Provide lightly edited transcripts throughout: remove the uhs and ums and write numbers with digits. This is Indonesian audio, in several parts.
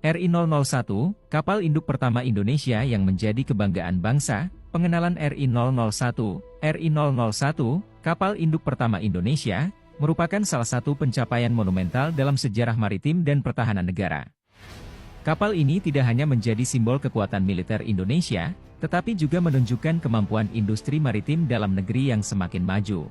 RI-001, kapal induk pertama Indonesia yang menjadi kebanggaan bangsa. Pengenalan RI-001. RI-001, kapal induk pertama Indonesia, merupakan salah satu pencapaian monumental dalam sejarah maritim dan pertahanan negara. Kapal ini tidak hanya menjadi simbol kekuatan militer Indonesia, tetapi juga menunjukkan kemampuan industri maritim dalam negeri yang semakin maju.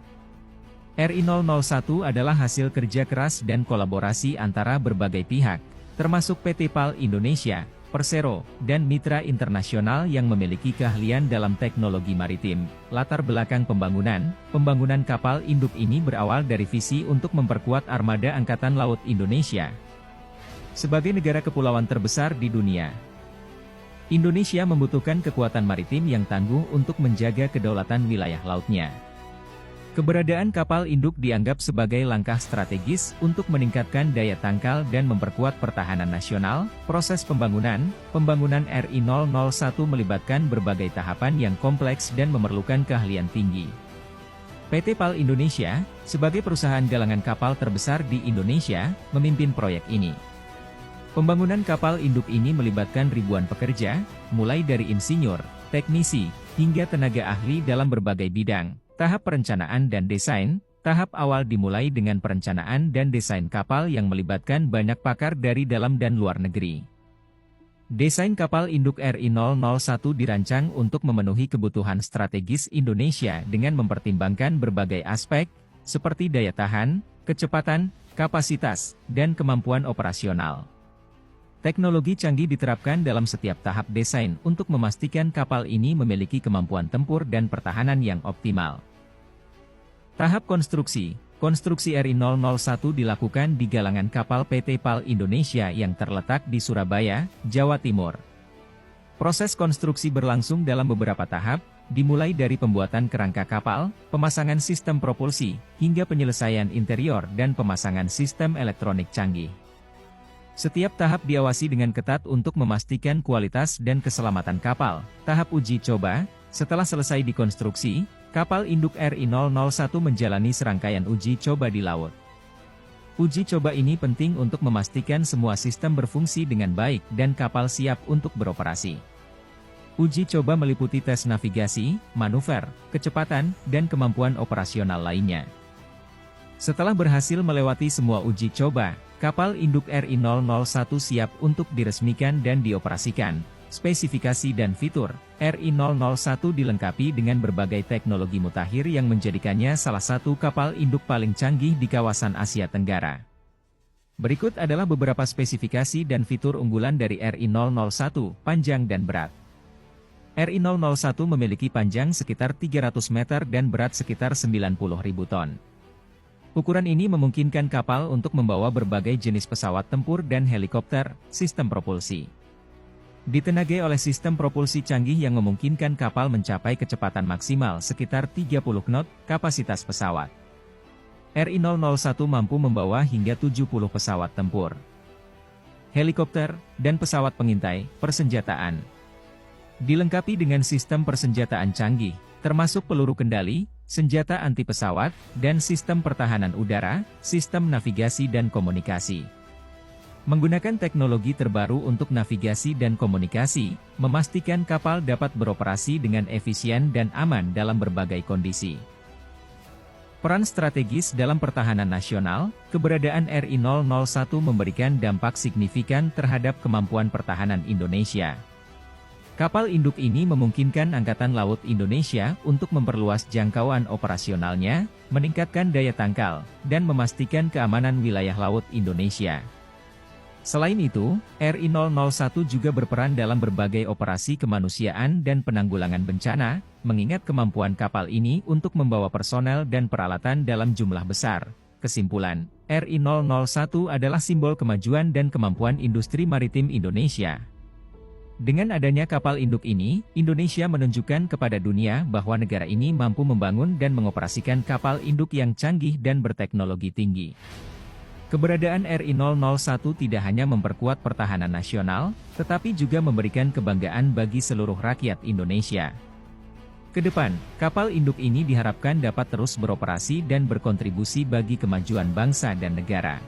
RI-001 adalah hasil kerja keras dan kolaborasi antara berbagai pihak, termasuk PT PAL Indonesia, Persero, dan mitra internasional yang memiliki keahlian dalam teknologi maritim. Latar belakang pembangunan kapal induk ini berawal dari visi untuk memperkuat armada Angkatan Laut Indonesia. Sebagai negara kepulauan terbesar di dunia, Indonesia membutuhkan kekuatan maritim yang tangguh untuk menjaga kedaulatan wilayah lautnya. Keberadaan kapal induk dianggap sebagai langkah strategis untuk meningkatkan daya tangkal dan memperkuat pertahanan nasional. Proses pembangunan RI-001 melibatkan berbagai tahapan yang kompleks dan memerlukan keahlian tinggi. PT PAL Indonesia, sebagai perusahaan galangan kapal terbesar di Indonesia, memimpin proyek ini. Pembangunan kapal induk ini melibatkan ribuan pekerja, mulai dari insinyur, teknisi, hingga tenaga ahli dalam berbagai bidang. Tahap perencanaan dan desain. Tahap awal dimulai dengan perencanaan dan desain kapal yang melibatkan banyak pakar dari dalam dan luar negeri. Desain kapal induk RI-001 dirancang untuk memenuhi kebutuhan strategis Indonesia dengan mempertimbangkan berbagai aspek, seperti daya tahan, kecepatan, kapasitas, dan kemampuan operasional. Teknologi canggih diterapkan dalam setiap tahap desain untuk memastikan kapal ini memiliki kemampuan tempur dan pertahanan yang optimal. Tahap konstruksi. Konstruksi RI-001 dilakukan di galangan kapal PT PAL Indonesia yang terletak di Surabaya, Jawa Timur. Proses konstruksi berlangsung dalam beberapa tahap, dimulai dari pembuatan kerangka kapal, pemasangan sistem propulsi, hingga penyelesaian interior dan pemasangan sistem elektronik canggih. Setiap tahap diawasi dengan ketat untuk memastikan kualitas dan keselamatan kapal. Tahap uji coba. Setelah selesai dikonstruksi, kapal induk RI-001 menjalani serangkaian uji coba di laut. Uji coba ini penting untuk memastikan semua sistem berfungsi dengan baik dan kapal siap untuk beroperasi. Uji coba meliputi tes navigasi, manuver, kecepatan, dan kemampuan operasional lainnya. Setelah berhasil melewati semua uji coba, kapal induk RI-001 siap untuk diresmikan dan dioperasikan. Spesifikasi dan fitur. RI-001 dilengkapi dengan berbagai teknologi mutakhir yang menjadikannya salah satu kapal induk paling canggih di kawasan Asia Tenggara. Berikut adalah beberapa spesifikasi dan fitur unggulan dari RI-001, panjang dan berat. RI-001 memiliki panjang sekitar 300 meter dan berat sekitar 90.000 ton. Ukuran ini memungkinkan kapal untuk membawa berbagai jenis pesawat tempur dan helikopter, sistem propulsi. Ditenagai oleh sistem propulsi canggih yang memungkinkan kapal mencapai kecepatan maksimal sekitar 30 knot, kapasitas pesawat. RI-001 mampu membawa hingga 70 pesawat tempur, helikopter, dan pesawat pengintai, persenjataan. Dilengkapi dengan sistem persenjataan canggih, termasuk peluru kendali, senjata anti pesawat, dan sistem pertahanan udara, sistem navigasi dan komunikasi. Menggunakan teknologi terbaru untuk navigasi dan komunikasi, memastikan kapal dapat beroperasi dengan efisien dan aman dalam berbagai kondisi. Peran strategis dalam pertahanan nasional, keberadaan RI-001 memberikan dampak signifikan terhadap kemampuan pertahanan Indonesia. Kapal induk ini memungkinkan Angkatan Laut Indonesia untuk memperluas jangkauan operasionalnya, meningkatkan daya tangkal, dan memastikan keamanan wilayah laut Indonesia. Selain itu, RI-001 juga berperan dalam berbagai operasi kemanusiaan dan penanggulangan bencana, mengingat kemampuan kapal ini untuk membawa personel dan peralatan dalam jumlah besar. Kesimpulan, RI-001 adalah simbol kemajuan dan kemampuan industri maritim Indonesia. Dengan adanya kapal induk ini, Indonesia menunjukkan kepada dunia bahwa negara ini mampu membangun dan mengoperasikan kapal induk yang canggih dan berteknologi tinggi. Keberadaan RI-001 tidak hanya memperkuat pertahanan nasional, tetapi juga memberikan kebanggaan bagi seluruh rakyat Indonesia. Kedepan, kapal induk ini diharapkan dapat terus beroperasi dan berkontribusi bagi kemajuan bangsa dan negara.